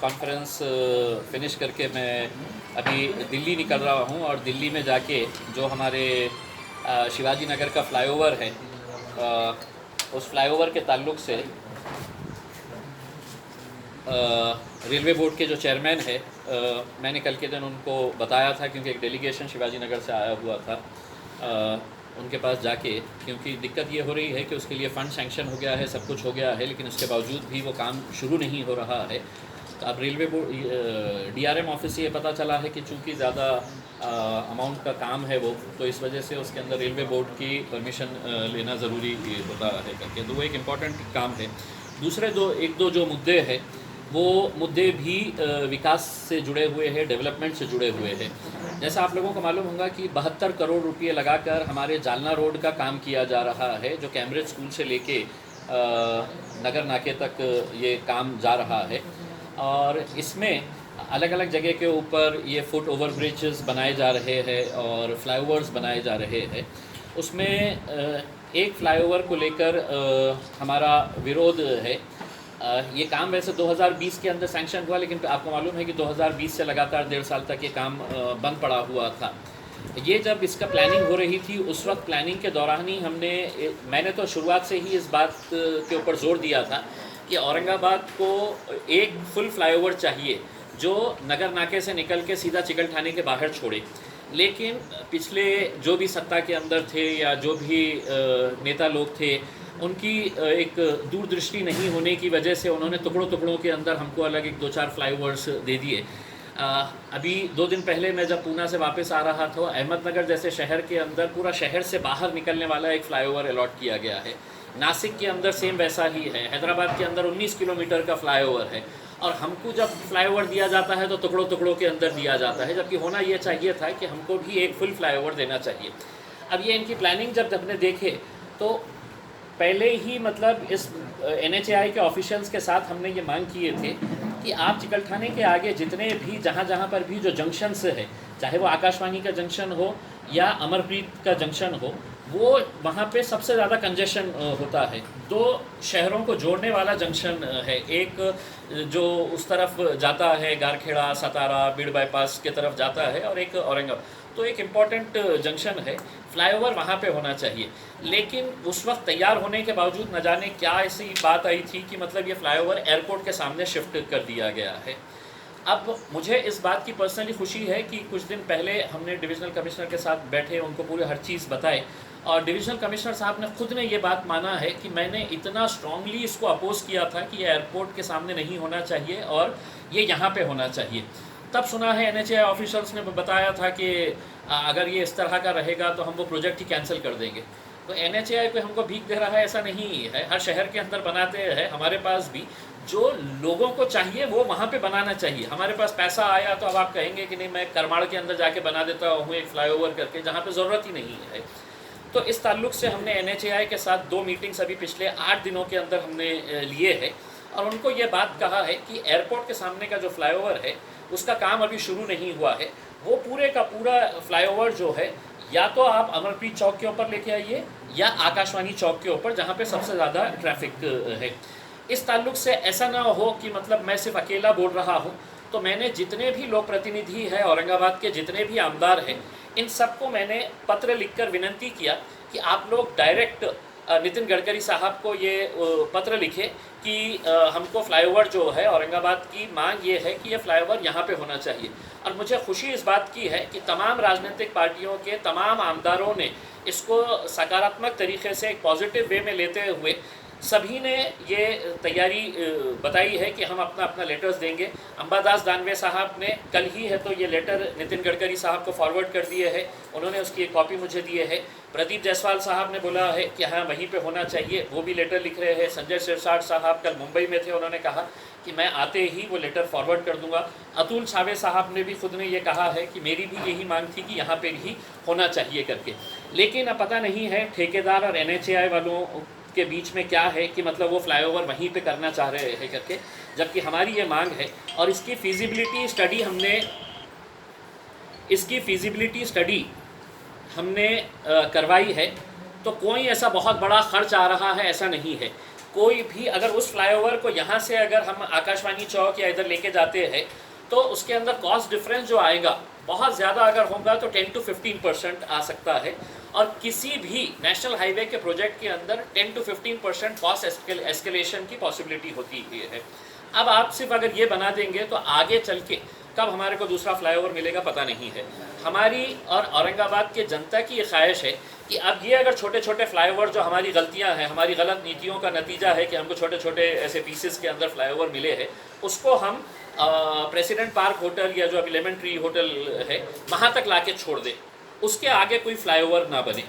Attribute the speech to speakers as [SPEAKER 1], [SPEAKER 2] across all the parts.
[SPEAKER 1] Conference finish करके मैं अभी दिल्ली निकल रहा हूँ और दिल्ली में जाके जो हमारे शिवाजी नगर का फ्लाईओवर है, उस फ्लाईओवर के ताल्लुक से रेलवे बोर्ड के जो चेयरमैन है, मैंने कल के दिन उनको बताया था क्योंकि एक डेलीगेशन शिवाजी नगर से आया हुआ था, उनके पास जाके, क्योंकि दिक्कत ये हो रही है कि उसके लिए फ़ंड सैंक्शन हो गया है, सब कुछ हो गया है, लेकिन उसके बावजूद भी वो काम शुरू नहीं हो रहा है। तो अब रेलवे बोर्ड डीआरएम ऑफिस से ये पता चला है कि चूँकि ज़्यादा अमाउंट का काम है वो, तो इस वजह से उसके अंदर रेलवे बोर्ड की परमिशन लेना ज़रूरी होता है करके, तो वो एक इम्पॉर्टेंट काम है। दूसरे एक दो जो मुद्दे हैं वो मुद्दे भी विकास से जुड़े हुए हैं, डेवलपमेंट से जुड़े हुए हैं। जैसा आप लोगों को मालूम होगा कि 72 करोड़ रुपए लगाकर हमारे जालना रोड का काम किया जा रहा है, जो कैम्ब्रिज स्कूल से लेके नगर नाके तक ये काम जा रहा है। और इसमें अलग अलग जगह के ऊपर ये फुट ओवर ब्रिजेस बनाए जा रहे हैं और फ्लाईओवर्स बनाए जा रहे हैं। उसमें एक फ्लाईओवर को लेकर हमारा विरोध है। ये काम वैसे 2020 के अंदर सैंक्शन हुआ, लेकिन आपको मालूम है कि 2020 से लगातार 1.5 साल तक ये काम बंद पड़ा हुआ था। ये जब इसका प्लानिंग हो रही थी, उस वक्त प्लानिंग के दौरान ही मैंने तो शुरुआत से ही इस बात के ऊपर जोर दिया था कि औरंगाबाद को एक फुल फ्लाईओवर चाहिए जो नगर नाके से निकल के सीधा चिकलठाने के बाहर छोड़े। लेकिन पिछले जो भी सत्ता के अंदर थे या जो भी नेता लोग थे, उनकी एक दूरदृष्टि नहीं होने की वजह से उन्होंने टुकड़ों टुकड़ों के अंदर हमको अलग एक 2-4 फ्लाईओवर्स दे दिए। अभी 2 दिन पहले मैं जब पूना से वापस आ रहा था, अहमदनगर जैसे शहर के अंदर पूरा शहर से बाहर निकलने वाला एक फ्लाईओवर अलॉट किया गया है। नासिक के अंदर सेम वैसा ही है। हैदराबाद के अंदर 19 किलोमीटर का फ्लाईओवर है और हमको जब फ्लाईओवर दिया जाता है तो टुकड़ों टुकड़ों के अंदर दिया जाता है, जबकि होना ये चाहिए था कि हमको भी एक फुल फ्लाईओवर देना चाहिए। अब ये इनकी प्लानिंग जब हमने देखे तो पहले ही मतलब इस NHAI के ऑफिशियल्स के साथ हमने ये मांग किए थे कि आप चिकलठाने के आगे जितने भी जहाँ पर भी जो जंक्शंस है, चाहे वो आकाशवाणी का जंक्शन हो या अमरप्रीत का जंक्शन हो, वो वहाँ पे सबसे ज़्यादा कंजेशन होता है। 2 शहरों को जोड़ने वाला जंक्शन है, एक जो उस तरफ जाता है गारखेड़ा सतारा बीड़ बाईपास के तरफ जाता है और एक औरंगाबाद, तो एक इम्पॉर्टेंट जंक्शन है। फ्लाईओवर वहाँ पे होना चाहिए, लेकिन उस वक्त तैयार होने के बावजूद न जाने क्या ऐसी बात आई थी कि मतलब ये फ्लाईओवर एयरपोर्ट के सामने शिफ्ट कर दिया गया है। अब मुझे इस बात की पर्सनली खुशी है कि कुछ दिन पहले हमने डिविजनल कमिश्नर के साथ बैठे, उनको पूरी हर चीज़ बताए और डिविजनल कमिश्नर साहब ने खुद ने ये बात माना है कि मैंने इतना स्ट्रांगली इसको अपोज़ किया था कि ये एयरपोर्ट के सामने नहीं होना चाहिए और ये यहाँ पे होना चाहिए। तब सुना है NHAI ऑफिशियल्स ने बताया था कि अगर ये इस तरह का रहेगा तो हम वो प्रोजेक्ट ही कैंसिल कर देंगे। तो NHAI को हमको भीख दे रहा है ऐसा नहीं है, हर शहर के अंदर बनाते हैं। हमारे पास भी जो लोगों को चाहिए वो वहाँ पे बनाना चाहिए। हमारे पास पैसा आया तो अब आप कहेंगे कि नहीं मैं करमाड़ के अंदर जाके बना देता हूँ एक फ्लाईओवर करके, जहाँ पे ज़रूरत ही नहीं है। तो इस ताल्लुक से हमने NHAI के साथ 2 मीटिंग्स अभी पिछले 8 दिनों के अंदर हमने लिए है और उनको ये बात कहा है कि एयरपोर्ट के सामने का जो फ्लाईओवर है उसका काम अभी शुरू नहीं हुआ है। वो पूरे का पूरा फ्लाईओवर जो है या तो आप अमरप्रीत चौक के ऊपर लेके आइए या आकाशवाणी चौक के ऊपर, जहाँ पे सबसे ज़्यादा ट्रैफिक है। इस ताल्लुक से ऐसा ना हो कि मतलब मैं सिर्फ अकेला बोल रहा हूँ, तो मैंने जितने भी लोक प्रतिनिधि हैं औरंगाबाद के, जितने भी आमदार हैं, इन सबको मैंने पत्र लिखकर विनंती किया कि आप लोग डायरेक्ट नितिन गडकरी साहब को ये पत्र लिखे कि हमको फ्लाईओवर जो है औरंगाबाद की मांग ये है कि ये फ्लाईओवर यहाँ पे होना चाहिए। और मुझे खुशी इस बात की है कि तमाम राजनीतिक पार्टियों के तमाम आमदारों ने इसको सकारात्मक तरीके से एक पॉजिटिव वे में लेते हुए सभी ने ये तैयारी बताई है कि हम अपना अपना लेटर्स देंगे। अंबादास दानवे साहब ने कल ही है तो ये लेटर नितिन गडकरी साहब को फॉरवर्ड कर दिए है, उन्होंने उसकी एक कॉपी मुझे दी है। प्रदीप जायसवाल साहब ने बोला है कि हाँ वहीं पे होना चाहिए, वो भी लेटर लिख रहे हैं। संजय सिरसाट साहब कल मुंबई में थे, उन्होंने कहा कि मैं आते ही वो लेटर फॉरवर्ड कर दूंगा। अतुल छावे साहब ने भी खुद ने ये कहा है कि मेरी भी यही मांग थी कि यहाँ पे ही होना चाहिए करके। लेकिन अब पता नहीं है ठेकेदार और NHAI वालों के बीच में क्या है कि मतलब वो फ्लाईओवर वहीं पे करना चाह रहे हैं करके, जबकि हमारी ये मांग है और इसकी फिजिबिलिटी स्टडी हमने करवाई है। तो कोई ऐसा बहुत बड़ा खर्च आ रहा है ऐसा नहीं है। कोई भी अगर उस फ्लाईओवर को यहाँ से अगर हम आकाशवाणी चौक या इधर लेके जाते हैं तो उसके अंदर कॉस्ट डिफरेंस जो आएगा बहुत ज़्यादा अगर होगा तो 10 to 15% आ सकता है। और किसी भी नेशनल हाईवे के प्रोजेक्ट के अंदर 10 to 15% कॉस्ट एस्केलेशन की पॉसिबिलिटी होती है। अब आप सिर्फ अगर ये बना देंगे तो आगे चल के कब हमारे को दूसरा फ्लाईओवर मिलेगा पता नहीं है। हमारी और औरंगाबाद के जनता की ये ख्वाहिश है कि अब ये अगर छोटे छोटे फ्लाईओवर जो हमारी गलतियां हैं, हमारी गलत नीतियों का नतीजा है कि हमको छोटे छोटे ऐसे पीसेस के अंदर फ्लाईओवर मिले हैं, उसको हम प्रेसिडेंट पार्क होटल या जो अभी लेमन ट्री होटल है वहाँ तक लाके छोड़ दें, उसके आगे कोई फ्लाईओवर ना बने।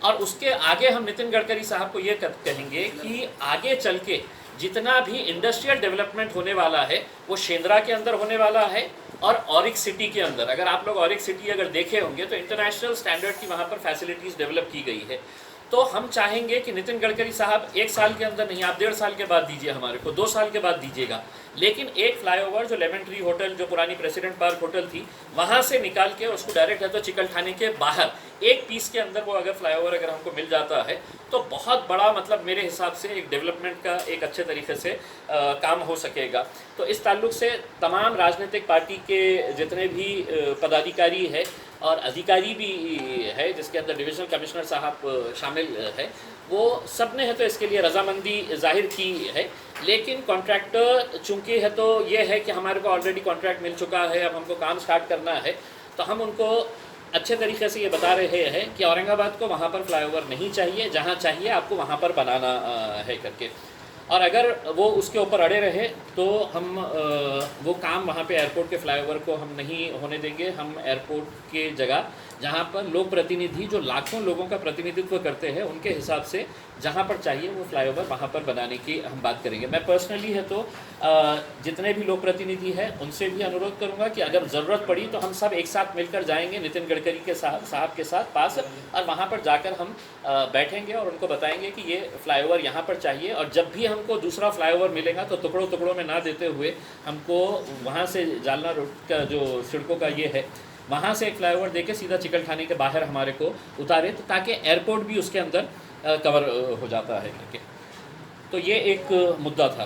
[SPEAKER 1] और उसके आगे हम नितिन गडकरी साहब को ये कहेंगे कि आगे चल के जितना भी इंडस्ट्रियल डेवलपमेंट होने वाला है वो शेंद्रा के अंदर होने वाला है और ऑरिक सिटी के अंदर। अगर आप लोग ऑरिक सिटी अगर देखे होंगे तो इंटरनेशनल स्टैंडर्ड की वहाँ पर फैसिलिटीज़ डेवलप की गई है। तो हम चाहेंगे कि नितिन गडकरी साहब 1 साल के अंदर नहीं, आप 1.5 साल के बाद दीजिए, हमारे को 2 साल के बाद दीजिएगा, लेकिन एक फ्लाईओवर जो लेमन ट्री होटल जो पुरानी प्रेसिडेंट पार्क होटल थी वहाँ से निकाल के उसको डायरेक्ट है तो चिकलठाने के बाहर एक पीस के अंदर वो अगर फ्लाईओवर अगर हमको मिल जाता है तो बहुत बड़ा मतलब मेरे हिसाब से एक डेवलपमेंट का एक अच्छे तरीके से काम हो सकेगा। तो इस ताल्लुक से तमाम राजनीतिक पार्टी के जितने भी पदाधिकारी है और अधिकारी भी है, जिसके अंदर डिविजनल कमिश्नर साहब शामिल है, वो सब ने है तो इसके लिए रजामंदी जाहिर की है। लेकिन कॉन्ट्रैक्टर चूँकि है तो ये है कि हमारे को ऑलरेडी कॉन्ट्रैक्ट मिल चुका है, अब हमको काम स्टार्ट करना है, तो हम उनको अच्छे तरीके से ये बता रहे हैं कि औरंगाबाद को वहाँ पर फ्लाईओवर नहीं चाहिए, जहाँ चाहिए आपको वहाँ पर बनाना है करके। और अगर वो उसके ऊपर अड़े रहे तो हम वो काम वहाँ पे एयरपोर्ट के फ्लाईओवर को हम नहीं होने देंगे। हम एयरपोर्ट के जगह जहाँ पर लोक प्रतिनिधि जो लाखों लोगों का प्रतिनिधित्व करते हैं उनके हिसाब से जहाँ पर चाहिए वो फ्लाईओवर वहाँ पर बनाने की हम बात करेंगे। मैं पर्सनली है तो जितने भी लोक प्रतिनिधि हैं उनसे भी अनुरोध करूँगा कि अगर ज़रूरत पड़ी तो हम सब एक साथ मिलकर जाएंगे नितिन गडकरी के साहब के साथ पास, और वहाँ पर जाकर हम बैठेंगे और उनको बताएंगे कि ये फ्लाईओवर यहाँ पर चाहिए। और जब भी हमको दूसरा फ्लाईओवर मिलेगा तो टुकड़ों टुकड़ों में ना देते हुए हमको वहाँ से जालना रोड का जो सड़कों का ये है वहाँ से एक फ्लाईओवर देके सीधा चिकलठाने के बाहर हमारे को उतारे, तो ताकि एयरपोर्ट भी उसके अंदर कवर हो जाता है करके। तो ये एक मुद्दा था।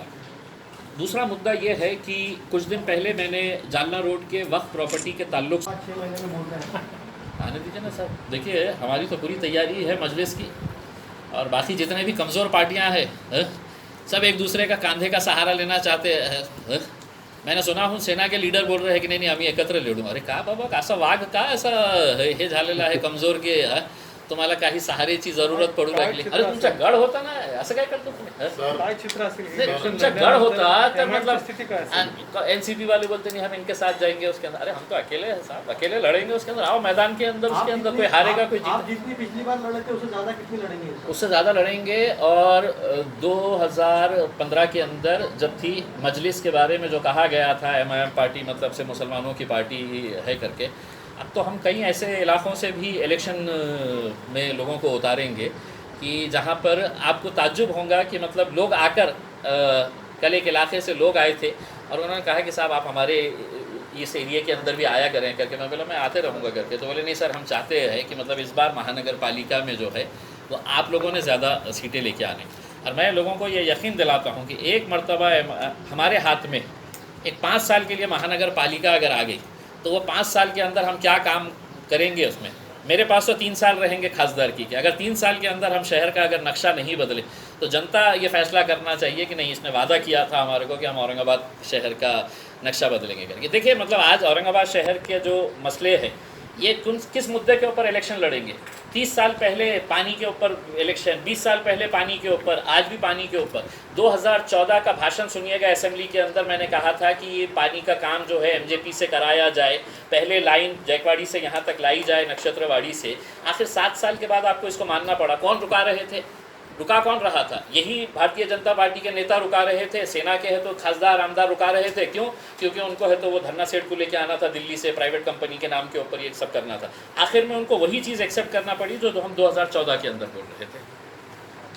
[SPEAKER 1] दूसरा मुद्दा ये है कि कुछ दिन पहले मैंने जालना रोड के वक्फ प्रॉपर्टी के ताल्लुक से आने दीजिए ना सर। देखिए हमारी तो पूरी तैयारी है मजलिस की, और बाकी जितने भी कमज़ोर पार्टियां हैं सब एक दूसरे का कांधे का सहारा लेना चाहते हैं। मैंने सुना हूँ सेना के लीडर बोल रहे हैं की नाही आम्ही एकत्र लढू। अरे का बाबा असं वाघ का असं हे झालेलं आहे कमजोर की तुम्हाला काही सहारेची जरूरत पडू लागली। अरे तुमचा गड होता ना, असं काय करतो तुम्ही?
[SPEAKER 2] काय चित्र असेल
[SPEAKER 1] तुमचा गड होता तर मतलब एनसीपी वाले बोलते नहीं हम इनके साथ जाएंगे उसके अंदर। अरे हम तो अकेले हैं साहब, अकेले लड़ेंगे उसके अंदर, आओ मैदान के अंदर, उसके अंदर कोई हारेगा कोई जीतेगा।
[SPEAKER 2] जितनी पिछली बार लड़े थे उससे ज़्यादा कितनी लड़ेंगे?
[SPEAKER 1] उससे ज़्यादा लड़ेंगे। और 2015 के अंदर जब थी मजलिस के बारे में जो कहा गया था MIM पार्टी मतलब से मुसलमानों की पार्टी है करके, अब तो हम कई ऐसे इलाक़ों से भी इलेक्शन में लोगों को उतारेंगे कि जहाँ पर आपको ताज्जुब होगा कि मतलब लोग आकर कल एक इलाके से लोग आए थे और उन्होंने कहा कि साहब आप हमारे इस एरिया के अंदर भी आया करें करके। मैं बोला मैं आते रहूँगा करके। तो बोले नहीं सर हम चाहते हैं कि मतलब इस बार महानगर पालिका में जो है वो आप लोगों ने ज़्यादा सीटें लेके आने। और मैं लोगों को ये यकीन दिलाता हूँ कि एक मरतबा हमारे हाथ में एक 5 साल के लिए महानगर पालिका अगर आ गई तो वो 5 साल के अंदर हम क्या काम करेंगे उसमें। मेरे पास तो 3 साल रहेंगे खासदार की कि अगर 3 साल के अंदर हम शहर का अगर नक्शा नहीं बदले तो जनता ये फैसला करना चाहिए कि नहीं इसने वादा किया था हमारे को कि हम औरंगाबाद शहर का नक्शा बदलेंगे करके। देखिए मतलब आज औरंगाबाद शहर के जो मसले हैं ये किस मुद्दे के ऊपर इलेक्शन लड़ेंगे। 30 साल पहले पानी के ऊपर इलेक्शन, 20 साल पहले पानी के ऊपर, आज भी पानी के ऊपर। 2014 का भाषण सुनिएगा असेंबली के अंदर, मैंने कहा था कि ये पानी का काम जो है MJP से कराया जाए, पहले लाइन जयकवाड़ी से यहाँ तक लाई जाए नक्षत्रवाड़ी से। आखिर 7 साल के बाद आपको इसको मानना पड़ा। कौन रुका रहे थे? रुका कौन रहा था? यही भारतीय जनता पार्टी के नेता रुका रहे थे। सेना के है तो खासदार आमदार रुका रहे थे। क्यों? क्योंकि उनको है तो वो धन्ना सेठ को लेके आना था दिल्ली से, प्राइवेट कंपनी के नाम के ऊपर ये सब करना था। आखिर में उनको वही चीज़ एक्सेप्ट करना पड़ी जो हम 2014 के अंदर बोल रहे थे।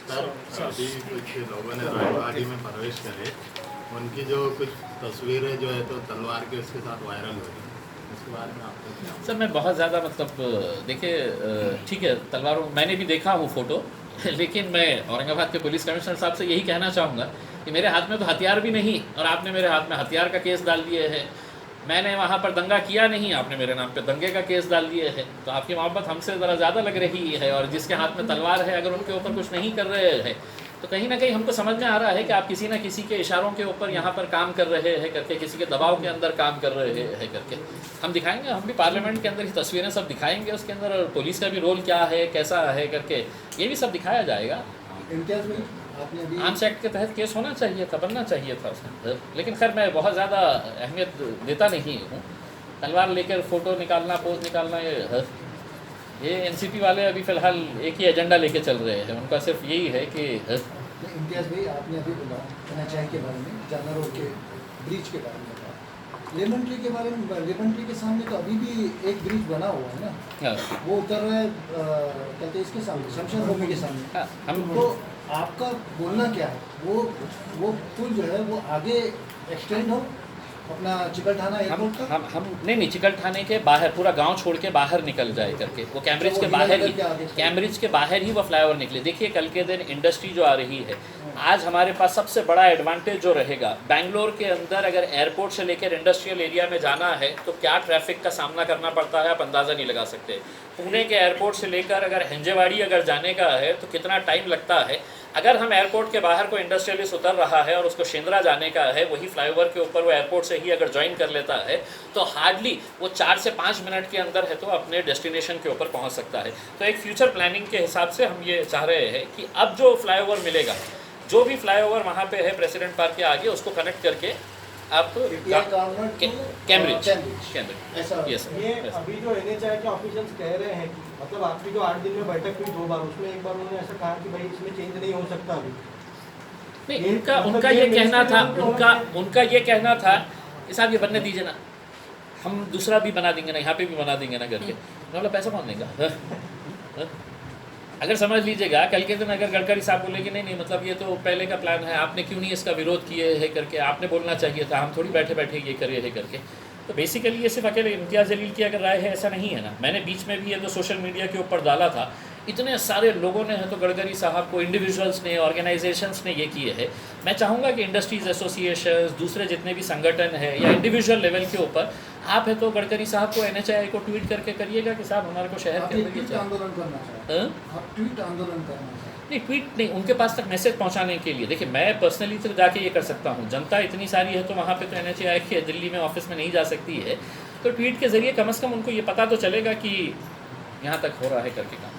[SPEAKER 3] सर अभी कुछ लोगों ने राजपाटी में प्रवेश करे, उनकी जो कुछ तस्वीरें जो है तो तलवार के उसके साथ वायरल हो रही, उसके बारे में आपको क्या?
[SPEAKER 1] सर मैं बहुत ज़्यादा मतलब देखिए ठीक है तलवारों मैंने भी देखा हूँ फ़ोटो, लेकिन मैं औरंगाबाद के पुलिस कमिश्नर साहब से यही कहना चाहूँगा कि मेरे हाथ में तो हथियार भी नहीं और आपने मेरे हाथ में हथियार का केस डाल दिए है। मैंने वहाँ पर दंगा किया नहीं, आपने मेरे नाम पे दंगे का केस डाल दिए है। तो आपकी मोहब्बत हमसे ज़रा ज़्यादा लग रही है। और जिसके हाथ में तलवार है, अगर उनके ऊपर कुछ नहीं कर रहे हैं तो कहीं ना कहीं हमको समझ में आ रहा है कि आप किसी न किसी के इशारों के ऊपर यहाँ पर काम कर रहे हैं करके, किसी के दबाव के अंदर काम कर रहे हैं करके। हम दिखाएंगे, हम भी पार्लियामेंट के अंदर ही तस्वीरें सब दिखाएंगे उसके अंदर, और पुलिस का भी रोल क्या है, कैसा है करके ये भी सब दिखाया जाएगा।
[SPEAKER 2] इम्तियाज भाई, आपने अभी
[SPEAKER 1] आर्म्स एक्ट के तहत केस होना चाहिए था, बनना चाहिए था उसमें, लेकिन खैर मैं बहुत ज़्यादा अहमियत देता नहीं हूँ। तलवार लेकर फ़ोटो निकालना, पोज निकालना, ये एनसीपी वाले अभी फ़िलहाल एक ही एजेंडा लेके चल रहे हैं। उनका सिर्फ यही है कि
[SPEAKER 2] इम्तियाज भाई, आपने अभी बोला NHI के बारे में, जाना रोड के ब्रिज के बारे में कहा, लेमन ट्री के बारे में। लेमन ट्री के सामने तो अभी भी एक ब्रिज बना हुआ है ना, वो उतर रहा है कहते हैं इसके सामने, शमशान भूमि के सामने।
[SPEAKER 1] हम
[SPEAKER 2] तो आपका बोलना क्या है, वो पुल जो है वो आगे एक्सटेंड हो अपना चिकलठाना एयरपोर्ट तक?
[SPEAKER 1] हम नहीं, चिकलठाने के बाहर पूरा गांव छोड़ के बाहर निकल जाए करके, वो कैम्ब्रिज के बाहर ही, कैम्ब्रिज के बाहर ही वो फ्लाईओवर निकले। देखिए कल के दिन इंडस्ट्री जो आ रही है, आज हमारे पास सबसे बड़ा एडवांटेज जो रहेगा, बेंगलोर के अंदर अगर एयरपोर्ट से लेकर इंडस्ट्रियल एरिया में जाना है तो क्या ट्रैफिक का सामना करना पड़ता है आप अंदाज़ा नहीं लगा सकते। पुणे के एयरपोर्ट से लेकर अगर हिंजेवाड़ी अगर जाने का है तो कितना टाइम लगता है। अगर हम एयरपोर्ट के बाहर कोई इंडस्ट्रियलिस्ट उतर रहा है और उसको शेंद्रा जाने का है, वही फ्लाईओवर के ऊपर वो एयरपोर्ट से ही अगर ज्वाइन कर लेता है तो हार्डली वो 4 से 5 मिनट के अंदर है तो अपने डेस्टिनेशन के ऊपर पहुंच सकता है। तो एक फ्यूचर प्लानिंग के हिसाब से हम ये चाह रहे हैं कि अब जो फ्लाईओवर मिलेगा, जो भी फ्लाईओवर वहाँ पे है प्रेसिडेंट पार्क के आगे, उसको कनेक्ट करके आप कैम्ब्रिज
[SPEAKER 2] ऐसा
[SPEAKER 1] यस।
[SPEAKER 2] ये अभी जो NHI के ऑफिशियल्स कह रहे हैं कि मतलब आपकी जो 8 दिन में बैठक हुई 2 बार, उसमें एक बार उन्होंने ऐसा कहा कि भाई इसमें चेंज नहीं हो सकता अभी।
[SPEAKER 1] नहीं, उनका ये कहना था, उनका ये कहना था कि साहब ये बनने दीजिए ना, हम दूसरा भी बना देंगे ना, यहाँ पे भी बना देंगे ना करके। मतलब पैसा कौन देगा? अगर समझ लीजिएगा कल के दिन अगर गडकरी साहब बोलेंगे नहीं नहीं मतलब ये तो पहले का प्लान है, आपने क्यों नहीं इसका विरोध किए है करके, आपने बोलना चाहिए था, हम थोड़ी बैठे बैठे ये करे है करके। तो बेसिकली ये सिर्फ अकेले इम्तियाज़ जलील की अगर राय है ऐसा नहीं है ना। मैंने बीच में भी ये तो सोशल मीडिया के ऊपर डाला था, इतने सारे लोगों ने है तो गडकरी साहब को, इंडिविजुअल्स ने, ऑर्गेनाइजेशंस ने ये किए हैं। मैं चाहूँगा कि इंडस्ट्रीज़ एसोसिएशंस, दूसरे जितने भी संगठन है या इंडिविजुअल लेवल के ऊपर आप है तो गडकरी साहब को, NHI को ट्वीट करके करिएगा कि साहब हमारे को शहर के अंदर
[SPEAKER 2] आंदोलन करना चाहिए, आप ट्वीट आंदोलन करना चाहिए।
[SPEAKER 1] नहीं, ट्वीट नहीं, उनके पास तक मैसेज पहुंचाने के लिए। देखिए मैं पर्सनली तो जाके ये कर सकता हूँ, जनता इतनी सारी है तो वहाँ पे तो NHI के दिल्ली में ऑफिस में नहीं जा सकती है, तो ट्वीट के ज़रिए कम से कम उनको ये पता तो चलेगा कि यहाँ तक हो रहा है करके काम।